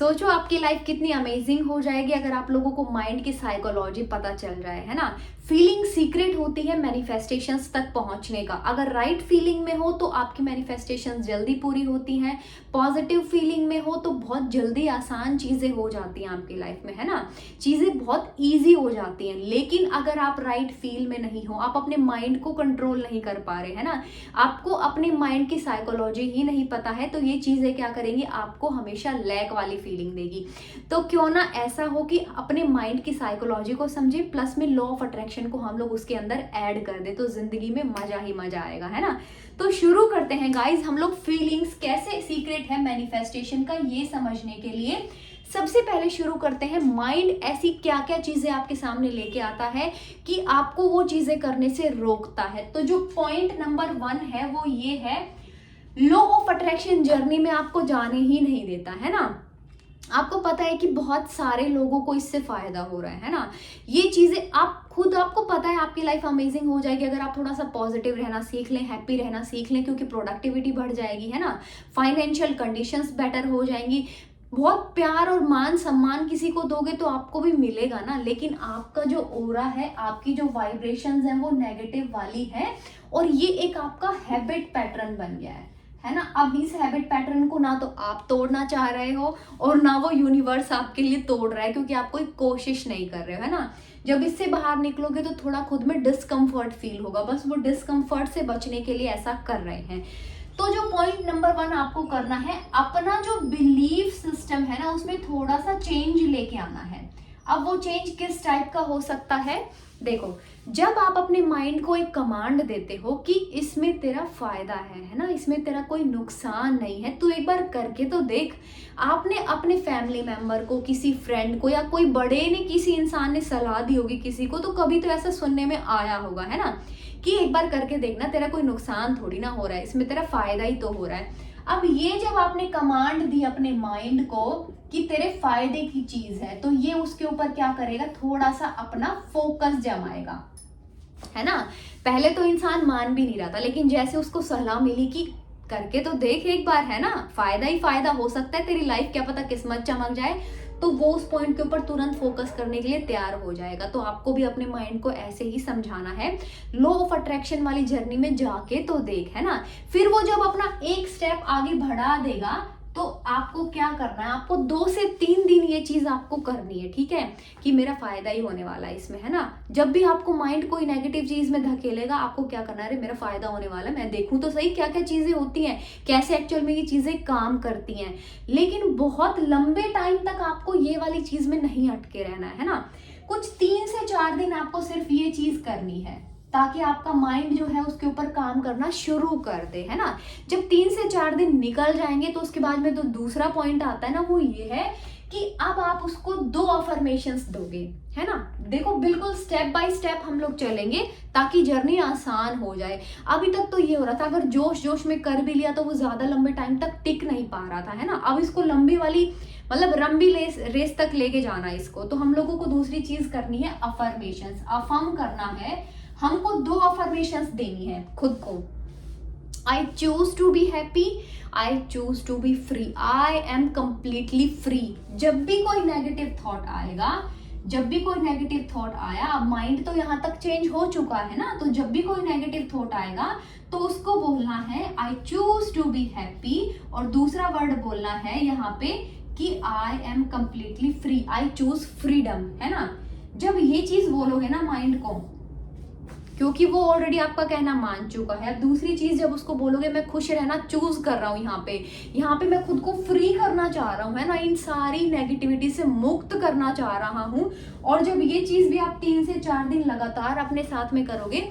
सोचो आपकी लाइफ कितनी अमेजिंग हो जाएगी अगर आप लोगों को माइंड की साइकोलॉजी पता चल रहा है ना। फीलिंग सीक्रेट होती है मैनिफेस्टेशंस तक पहुंचने का। अगर राइट फीलिंग में हो तो आपकी मैनिफेस्टेशंस जल्दी पूरी होती हैं। पॉजिटिव फीलिंग में हो तो बहुत जल्दी आसान चीजें हो जाती हैं आपकी लाइफ में, है ना। चीजें बहुत ईजी हो जाती हैं। लेकिन अगर आप राइट फील में नहीं हो, आप अपने माइंड को कंट्रोल नहीं कर पा रहे, है ना, आपको अपने माइंड की साइकोलॉजी ही नहीं पता है, तो ये चीजें क्या करेंगी, आपको हमेशा लैक वाली फीलिंग देगी। तो क्यों ना ऐसा हो कि अपने माइंड की साइकोलॉजी को समझे, प्लस में लॉ ऑफ अट्रैक्शन को हम लोग उसके अंदर ऐड कर दे, तो जिंदगी में मजा ही मजा आएगा, है ना। तो शुरू करते हैं गाइस हम लोग फीलिंग्स कैसे सीक्रेट है मैनिफेस्टेशन का ये समझने के लिए। सबसे पहले शुरू करते हैं, माइंड ऐसी क्या क्या चीजें आपके सामने लेके आता है कि आपको वो चीजें करने से रोकता है। तो जो पॉइंट नंबर 1 है वो ये है, लॉ ऑफ अट्रैक्शन जर्नी में आपको जाने ही नहीं देता, है ना। आपको पता है कि बहुत सारे लोगों को इससे फायदा हो रहा है ना। ये चीजें आप खुद, आपको पता है आपकी लाइफ अमेजिंग हो जाएगी अगर आप थोड़ा सा पॉजिटिव रहना सीख लें, हैप्पी रहना सीख लें, क्योंकि प्रोडक्टिविटी बढ़ जाएगी, है ना। फाइनेंशियल कंडीशंस बेटर हो जाएंगी। बहुत प्यार और मान सम्मान किसी को दोगे तो आपको भी मिलेगा ना। लेकिन आपका जो ओरा है, आपकी जो वाइब्रेशंस हैं वो नेगेटिव वाली है, और ये एक आपका हैबिट पैटर्न बन गया है ना। अब इस हैबिट पैटर्न को ना तो आप तोड़ना चाह रहे हो और ना वो यूनिवर्स आपके लिए तोड़ रहा है, क्योंकि आप कोई कोशिश नहीं कर रहे हो, है ना। जब इससे बाहर निकलोगे तो थोड़ा खुद में डिस्कम्फर्ट फील होगा, बस वो डिस्कम्फर्ट से बचने के लिए ऐसा कर रहे हैं। तो जो पॉइंट नंबर 1 आपको करना है, अपना जो बिलीफ सिस्टम है ना उसमें थोड़ा सा चेंज लेके आना है। अब वो चेंज किस टाइप का हो सकता है, देखो, जब आप अपने माइंड को एक कमांड देते हो कि इसमें तेरा फायदा है ना, इसमें तेरा कोई नुकसान नहीं है, तू एक बार करके तो देख। आपने अपने फैमिली मेंबर को, किसी फ्रेंड को, या कोई बड़े ने, किसी इंसान ने सलाह दी होगी किसी को, तो कभी तो ऐसा सुनने में आया होगा, है ना, कि एक बार करके देखना, तेरा कोई नुकसान थोड़ी ना हो रहा है, इसमें तेरा फायदा ही तो हो रहा है। अब ये जब आपने कमांड दी अपने माइंड को कि तेरे फायदे की चीज है, तो ये उसके ऊपर क्या करेगा, थोड़ा सा अपना फोकस जमाएगा, है ना। पहले तो इंसान मान भी नहीं रहा था, लेकिन जैसे उसको सलाह मिली कि करके तो देख एक बार, है ना, फायदा ही फायदा हो सकता है, तेरी लाइफ क्या पता किस्मत चमक जाए, तो वो उस पॉइंट के ऊपर तुरंत फोकस करने के लिए तैयार हो जाएगा। तो आपको भी अपने माइंड को ऐसे ही समझाना है, लॉ ऑफ अट्रैक्शन वाली जर्नी में जाके तो देख, है ना। फिर वो जब अपना एक स्टेप आगे बढ़ा देगा तो आपको क्या करना है, आपको 2 से 3 दिन ये चीज आपको करनी है, ठीक है, कि मेरा फायदा ही होने वाला है इसमें, है ना। जब भी आपको माइंड कोई नेगेटिव चीज में धकेलेगा, आपको क्या करना है, अरे मेरा फायदा होने वाला है, मैं देखूं तो सही क्या क्या चीजें होती हैं, कैसे एक्चुअल में ये चीजें काम करती हैं। लेकिन बहुत लंबे टाइम तक आपको ये वाली चीज में नहीं अटके रहना है ना। कुछ 3 से 4 दिन आपको सिर्फ ये चीज करनी है, ताकि आपका माइंड जो है उसके ऊपर काम करना शुरू कर दे, है ना। जब 3 से 4 दिन निकल जाएंगे तो उसके बाद में तो दूसरा पॉइंट आता है ना, वो ये है कि अब आप उसको 2 अफर्मेशंस दोगे, है ना। देखो, बिल्कुल स्टेप बाय स्टेप हम लोग चलेंगे ताकि जर्नी आसान हो जाए। अभी तक तो ये हो रहा था, अगर जोश जोश में कर भी लिया तो वो ज्यादा लंबे टाइम तक टिक नहीं पा रहा था, है ना। अब इसको लंबी वाली, मतलब लंबी रेस तक लेके जाना है इसको, तो हम लोगों को दूसरी चीज करनी है, अफर्मेशंस, अफर्म करना है। हमको 2 अफर्मेशंस देनी है खुद को, I choose to be happy, I choose to be free, I am completely free. जब भी कोई नेगेटिव थॉट आएगा, जब भी कोई नेगेटिव थॉट आया, अब माइंड तो यहाँ तक चेंज हो चुका है ना, तो जब भी कोई नेगेटिव थॉट आएगा तो उसको बोलना है I choose to be happy, और दूसरा वर्ड बोलना है यहाँ पे कि I am completely free, I choose freedom, है ना। जब ये चीज बोलोगे ना माइंड को, क्योंकि वो ऑलरेडी आपका कहना मान चुका है, अब दूसरी चीज जब उसको बोलोगे मैं खुश रहना चूज कर रहा हूँ, यहाँ पे मैं खुद को फ्री करना चाह रहा हूँ, है ना, इन सारी नेगेटिविटी से मुक्त करना चाह रहा हूँ। और जब ये चीज भी आप 3 से 4 दिन लगातार अपने साथ में करोगे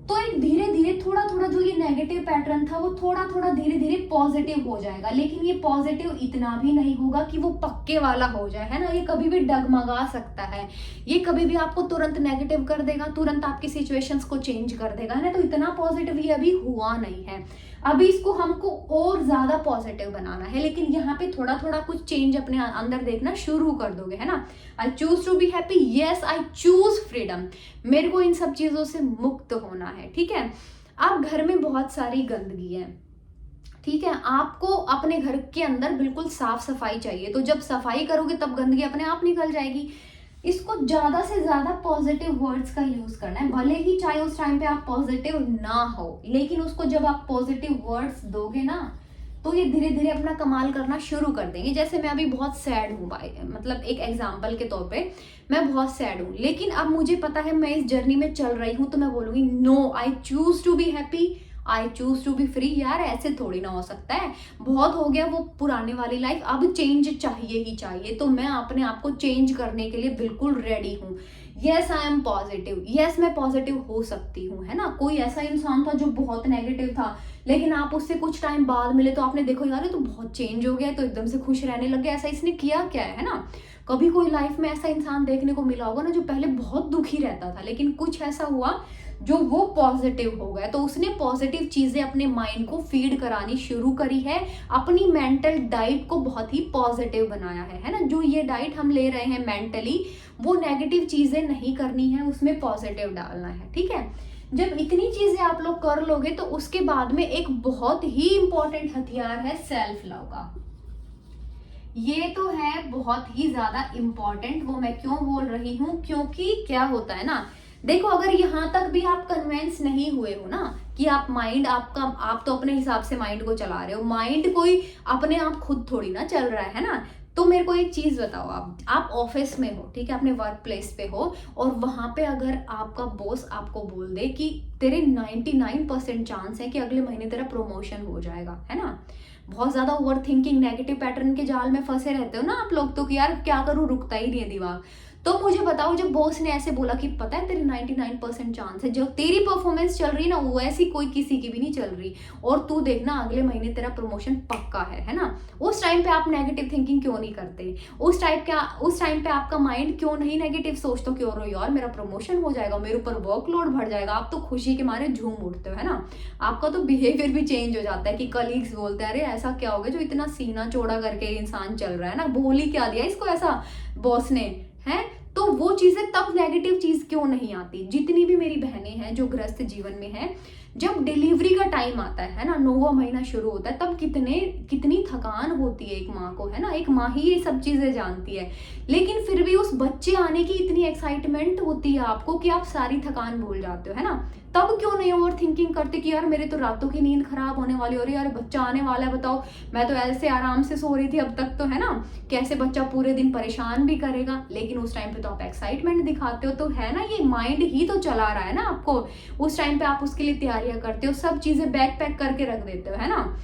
तो एक धीरे धीरे थोड़ा थोड़ा जो ये नेगेटिव पैटर्न था वो थोड़ा थोड़ा धीरे धीरे पॉजिटिव हो जाएगा। लेकिन ये पॉजिटिव इतना भी नहीं होगा कि वो पक्के वाला हो जाए, है ना। ये कभी भी डगमगा सकता है, ये कभी भी आपको तुरंत नेगेटिव कर देगा, तुरंत आपकी सिचुएशंस को चेंज कर देगा, है ना। तो इतना पॉजिटिव ये अभी हुआ नहीं है, अभी इसको हमको और ज्यादा पॉजिटिव बनाना है। लेकिन यहाँ पे थोड़ा थोड़ा कुछ चेंज अपने अंदर देखना शुरू कर दोगे, है ना। I choose to be happy, yes I choose freedom, मेरे को इन सब चीजों से मुक्त होना है, ठीक है। अब घर में बहुत सारी गंदगी है, ठीक है, आपको अपने घर के अंदर बिल्कुल साफ सफाई चाहिए, तो जब सफाई करोगे तब गंदगी अपने आप निकल जाएगी। इसको ज्यादा से ज्यादा पॉजिटिव वर्ड्स का यूज करना है, भले ही चाहे उस टाइम पे आप पॉजिटिव ना हो, लेकिन उसको जब आप पॉजिटिव वर्ड्स दोगे ना तो ये धीरे धीरे अपना कमाल करना शुरू कर देंगे। जैसे मैं अभी बहुत सैड हूँ भाई, मतलब एक एग्जाम्पल के तौर पे मैं बहुत सैड हूँ, लेकिन अब मुझे पता है मैं इस जर्नी में चल रही हूँ, तो मैं बोलूंगी no, I choose to be happy, I choose to be free. यार ऐसे थोड़ी ना हो सकता है, बहुत हो गया वो पुराने वाली लाइफ, अब चेंज चाहिए ही चाहिए। तो मैं अपने आप को चेंज करने के लिए बिल्कुल रेडी हूँ। Yes I am positive, yes मैं पॉजिटिव हो सकती हूँ, है ना। कोई ऐसा इंसान था जो बहुत नेगेटिव था, लेकिन आप उससे कुछ टाइम बाद मिले तो आपने देखो यार ये तो बहुत चेंज हो गया है, तो एकदम से खुश रहने लग गया, ऐसा इसने किया क्या है ना। कभी कोई लाइफ में ऐसा इंसान देखने को मिला होगा ना जो पहले बहुत दुखी रहता था, लेकिन कुछ ऐसा हुआ जो वो पॉजिटिव हो गया, तो उसने पॉजिटिव चीजें अपने माइंड को फीड करानी शुरू करी है, अपनी मेंटल डाइट को बहुत ही पॉजिटिव बनाया है ना। जो ये डाइट हम ले रहे हैं मेंटली, वो नेगेटिव चीजें नहीं करनी है, उसमें पॉजिटिव डालना है, ठीक है। जब इतनी चीजें आप लोग कर लोगे तो उसके बाद में एक बहुत ही इंपॉर्टेंट हथियार है सेल्फ लव का। ये तो है बहुत ही ज्यादा इंपॉर्टेंट। वो मैं क्यों बोल रही हूँ, क्योंकि क्या होता है ना, देखो अगर यहाँ तक भी आप कन्वेंस नहीं हुए हो ना कि आप माइंड आपका, आप तो अपने हिसाब से माइंड को चला रहे हो, माइंड कोई अपने आप खुद थोड़ी ना चल रहा है ना। तो मेरे को एक चीज बताओ, आप ऑफिस में हो, ठीक है, अपने वर्क प्लेस पे हो, और वहां पे अगर आपका बॉस आपको बोल दे कि तेरे 99% चांस है कि अगले महीने तेरा प्रमोशन हो जाएगा, है ना। बहुत ज्यादा ओवर थिंकिंग नेगेटिव पैटर्न के जाल में फंसे रहते हो ना आप लोग, तो कि यार क्या करूं, रुकता ही नहीं है दिमाग। तो मुझे बताओ, जब बॉस ने ऐसे बोला कि पता है तेरे 99% चांस है, जो तेरी परफॉर्मेंस चल रही ना वो ऐसी कोई किसी की भी नहीं चल रही, और तू देखना अगले महीने तेरा प्रमोशन पक्का है ना। उस टाइम पे आप नेगेटिव थिंकिंग क्यों नहीं करते? उस टाइम पे आपका माइंड क्यों नहीं नेगेटिव सोचता, क्यों रो यार मेरा प्रमोशन हो जाएगा, मेरे ऊपर वर्कलोड बढ़ जाएगा। आप तो खुशी के मारे झूम उठते हो, है ना। आपका तो बिहेवियर भी चेंज हो जाता है कि कलीग्स बोलते हैं अरे ऐसा क्या हो गया जो इतना सीना चौड़ा करके इंसान चल रहा है ना, बोल ही क्या दिया इसको ऐसा बॉस ने, है। तो वो चीजें तब नेगेटिव चीज क्यों नहीं आती? जितनी भी मेरी बहनें हैं जो गृहस्थ जीवन में हैं, जब डिलीवरी का टाइम आता है ना, 9वां महीना शुरू होता है, तब कितनी थकान होती है एक माँ को, है ना। एक माँ ही ये सब चीजें जानती है, लेकिन फिर भी उस बच्चे आने की इतनी एक्साइटमेंट होती है आपको कि आप सारी थकान भूल जाते हो, है ना। तब क्यों नहीं ओवर थिंकिंग करते कि यार मेरे तो रातों की नींद खराब होने वाली, और यार बच्चा आने वाला है, बताओ मैं तो ऐसे आराम से सो रही थी अब तक, तो है ना, कैसे बच्चा पूरे दिन परेशान भी करेगा। लेकिन उस टाइम पे तो आप एक्साइटमेंट दिखाते हो, तो है ना, ये माइंड ही तो चला रहा है ना आपको। उस टाइम पे आप उसके लिए तैयारियां करते हो, सब चीजें बैग पैक करके रख देते हो, है ना।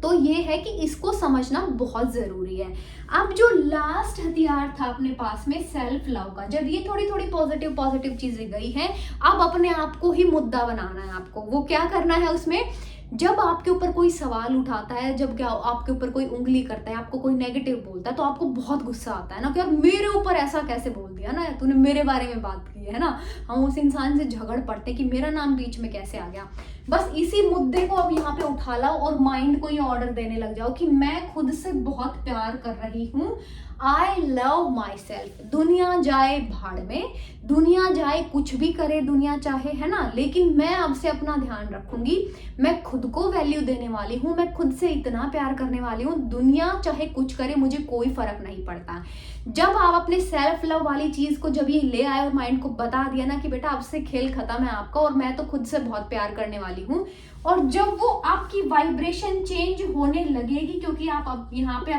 तो ये है कि इसको समझना बहुत जरूरी है। अब जो लास्ट हथियार था अपने पास में सेल्फ लव का, जब ये थोड़ी थोड़ी पॉजिटिव चीजें गई हैं, अब अपने आप को ही मुद्दा बनाना है आपको। वो क्या करना है उसमें, जब आपके ऊपर कोई सवाल उठाता है, जब क्या आपके ऊपर कोई उंगली करता है, आपको कोई नेगेटिव बोलता है, तो आपको बहुत गुस्सा आता है ना कि यार मेरे ऊपर ऐसा कैसे बोल दिया ना, तूने मेरे बारे में बात की है ना। हम उस इंसान से झगड़ पड़ते कि मेरा नाम बीच में कैसे आ गया। बस इसी मुद्दे को अब यहाँ पे उठा लाओ और माइंड को ये ऑर्डर देने लग जाओ कि मैं खुद से बहुत प्यार कर रही हूँ, आई लव माई सेल्फ। दुनिया जाए भाड़ में, दुनिया जाए कुछ भी करे दुनिया चाहे, है ना, लेकिन मैं अब से अपना ध्यान रखूंगी। मैं खुद को वैल्यू देने वाली हूँ, मैं खुद से इतना प्यार करने वाली हूँ, दुनिया चाहे कुछ करे मुझे कोई फर्क नहीं पड़ता। जब आप अपने सेल्फ लव वाली चीज को जब ये ले आए और माइंड को बता दिया ना कि बेटा अब से खेल खत्म है आपका, और मैं तो खुद से बहुत प्यार करने वाली हूँ, और जब वो आपकी वाइब्रेशन चेंज होने लगेगी, क्योंकि आप अब यहाँ पे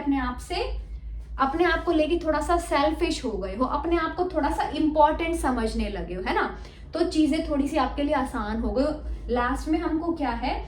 अपने आप को लेके थोड़ा सा सेल्फिश हो गए हो, अपने आप को थोड़ा सा इंपॉर्टेंट समझने लगे हो, है ना, तो चीजें थोड़ी सी आपके लिए आसान हो गई। लास्ट में हमको क्या है,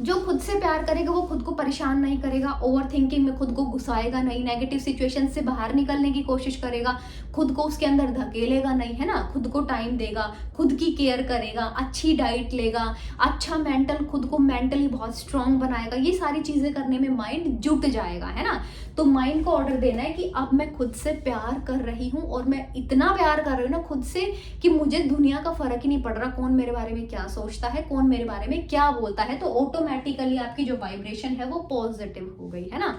जो खुद से प्यार करेगा वो खुद को परेशान नहीं करेगा, ओवर थिंकिंग में खुद को घुसाएगा नहीं, नेगेटिव सिचुएशन से बाहर निकलने की कोशिश करेगा, खुद को उसके अंदर धकेलेगा नहीं, है ना, खुद को टाइम देगा, खुद की केयर करेगा, अच्छी डाइट लेगा, अच्छा खुद को मेंटली बहुत स्ट्रांग बनाएगा। ये सारी चीजें करने में माइंड जुट जाएगा, है ना। तो माइंड को ऑर्डर देना है कि अब मैं खुद से प्यार कर रही हूँ, और मैं इतना प्यार कर रही हूँ ना खुद से कि मुझे दुनिया का फर्क ही नहीं पड़ रहा कौन मेरे बारे में क्या सोचता है, कौन मेरे बारे में क्या बोलता है। तो ऑटोमेटिकली आपकी जो वाइब्रेशन है वो पॉजिटिव हो गई, है ना।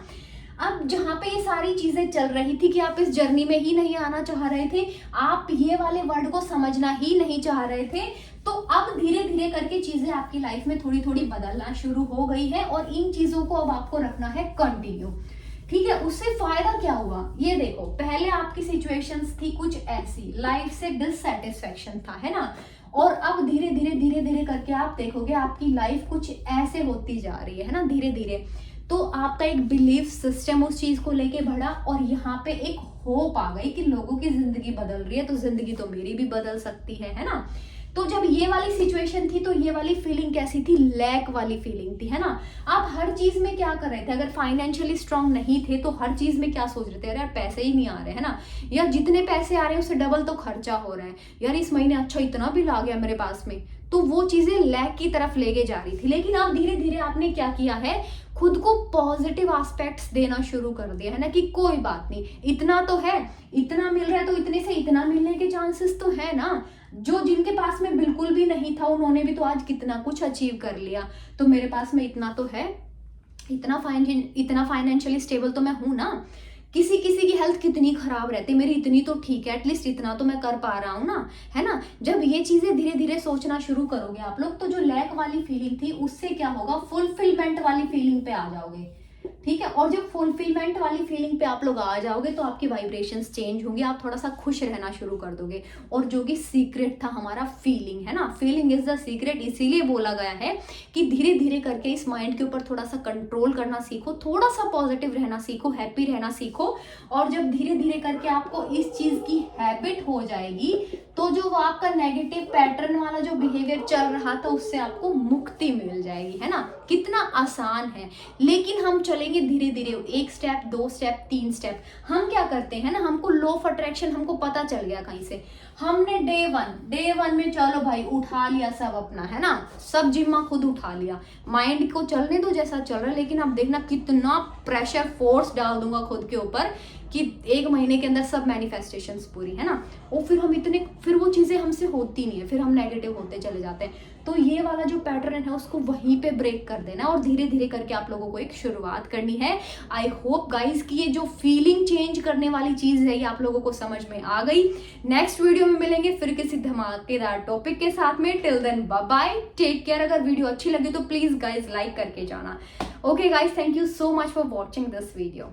अब जहाँ पे ये सारी चीजें चल रही थी कि आप इस जर्नी में ही नहीं आना चाह रहे थे, आप ये वाले वर्ड को समझना ही नहीं चाह रहे थे, तो अब धीरे धीरे करके चीजें आपकी लाइफ में थोड़ी थोड़ी बदलना शुरू हो गई है और इन चीजों को अब आपको रखना है कंटिन्यू। ठीक है, उससे फायदा क्या हुआ ये देखो, पहले आपकी सिचुएशंस थी कुछ ऐसी, लाइफ से डिससेटिस्फेक्शन था, है ना, और अब धीरे धीरे करके आप देखोगे आपकी लाइफ कुछ ऐसे होती जा रही है ना, धीरे धीरे। तो आपका एक बिलीफ सिस्टम उस चीज को लेके बढ़ा और यहाँ पे एक होप आ गई कि लोगों की जिंदगी बदल रही है तो जिंदगी तो मेरी भी बदल सकती है ना। तो जब ये वाली सिचुएशन थी तो ये वाली फीलिंग कैसी थी, लैक वाली फीलिंग थी, है ना। आप हर चीज में क्या कर रहे थे, अगर फाइनेंशियली स्ट्रांग नहीं थे तो हर चीज में क्या सोच रहे थे, अरे यार पैसे ही नहीं आ रहे, है ना, यार जितने पैसे आ रहे हैं उससे डबल तो खर्चा हो रहा है, यार इस महीने अच्छा इतना बिल आ गया मेरे पास में। तो वो चीजें लैक की तरफ लेके जा रही थी। लेकिन अब धीरे धीरे आपने क्या किया है, खुद को पॉजिटिव एस्पेक्ट्स देना शुरू कर दिया है ना, कि कोई बात नहीं, इतना तो है, इतना मिल रहा है तो इतने से इतना मिलने के चांसेस तो है ना। जो जिनके पास में बिल्कुल भी नहीं था उन्होंने भी तो आज कितना कुछ अचीव कर लिया, तो मेरे पास में इतना तो है, इतना फाइनेंशियली स्टेबल तो मैं हूं ना। किसी किसी की हेल्थ कितनी खराब रहती है, मेरी इतनी तो ठीक है, एटलीस्ट इतना तो मैं कर पा रहा हूँ ना, है ना। जब ये चीजें धीरे धीरे सोचना शुरू करोगे आप लोग, तो जो लैक वाली फीलिंग थी उससे क्या होगा, फुलफिलमेंट वाली फीलिंग पे आ जाओगे। ठीक है, और जब फुलफिलमेंट वाली फीलिंग पे आप लोग आ जाओगे तो आपकी वाइब्रेशंस चेंज होंगी, आप थोड़ा सा खुश रहना शुरू कर दोगे। और जो कि सीक्रेट था हमारा फीलिंग, है ना, फीलिंग इज द सीक्रेट, इसीलिए बोला गया है कि धीरे धीरे करके इस माइंड के ऊपर थोड़ा सा कंट्रोल करना सीखो, थोड़ा सा पॉजिटिव रहना सीखो, हैप्पी रहना सीखो। और जब धीरे धीरे करके आपको इस चीज की हैबिट हो जाएगी तो जो वो आपका नेगेटिव पैटर्न वाला जो बिहेवियर चल रहा था उससे आपको मुक्ति मिल जाएगी, है ना। कितना आसान है, लेकिन हम चलेंगे धीरे धीरे, 1 स्टेप 2 स्टेप 3 स्टेप। हम क्या करते हैं ना, हमको लॉ ऑफ अट्रैक्शन हमको पता चल गया कहीं से, हमने डे वन में चलो भाई उठा लिया सब अपना, है ना, सब जिम्मा खुद उठा लिया, माइंड को चलने दो जैसा चल रहा है, लेकिन अब देखना कितना प्रेशर फोर्स डाल दूंगा खुद के ऊपर कि 1 महीने के अंदर सब मैनिफेस्टेशंस पूरी, है ना। और फिर वो चीजें हमसे होती नहीं है, फिर हम नेगेटिव होते चले जाते हैं। तो ये वाला जो पैटर्न है उसको वहीं पे ब्रेक कर देना और धीरे धीरे करके आप लोगों को एक शुरुआत करनी है। आई होप गाइज कि ये जो फीलिंग चेंज करने वाली चीज है ये आप लोगों को समझ में आ गई। नेक्स्ट वीडियो में मिलेंगे फिर किसी धमाकेदार टॉपिक के साथ में। Till then bye bye, take care. अगर वीडियो अच्छी लगी तो प्लीज गाइज लाइक करके जाना। Okay guys, thank you so much for watching this video.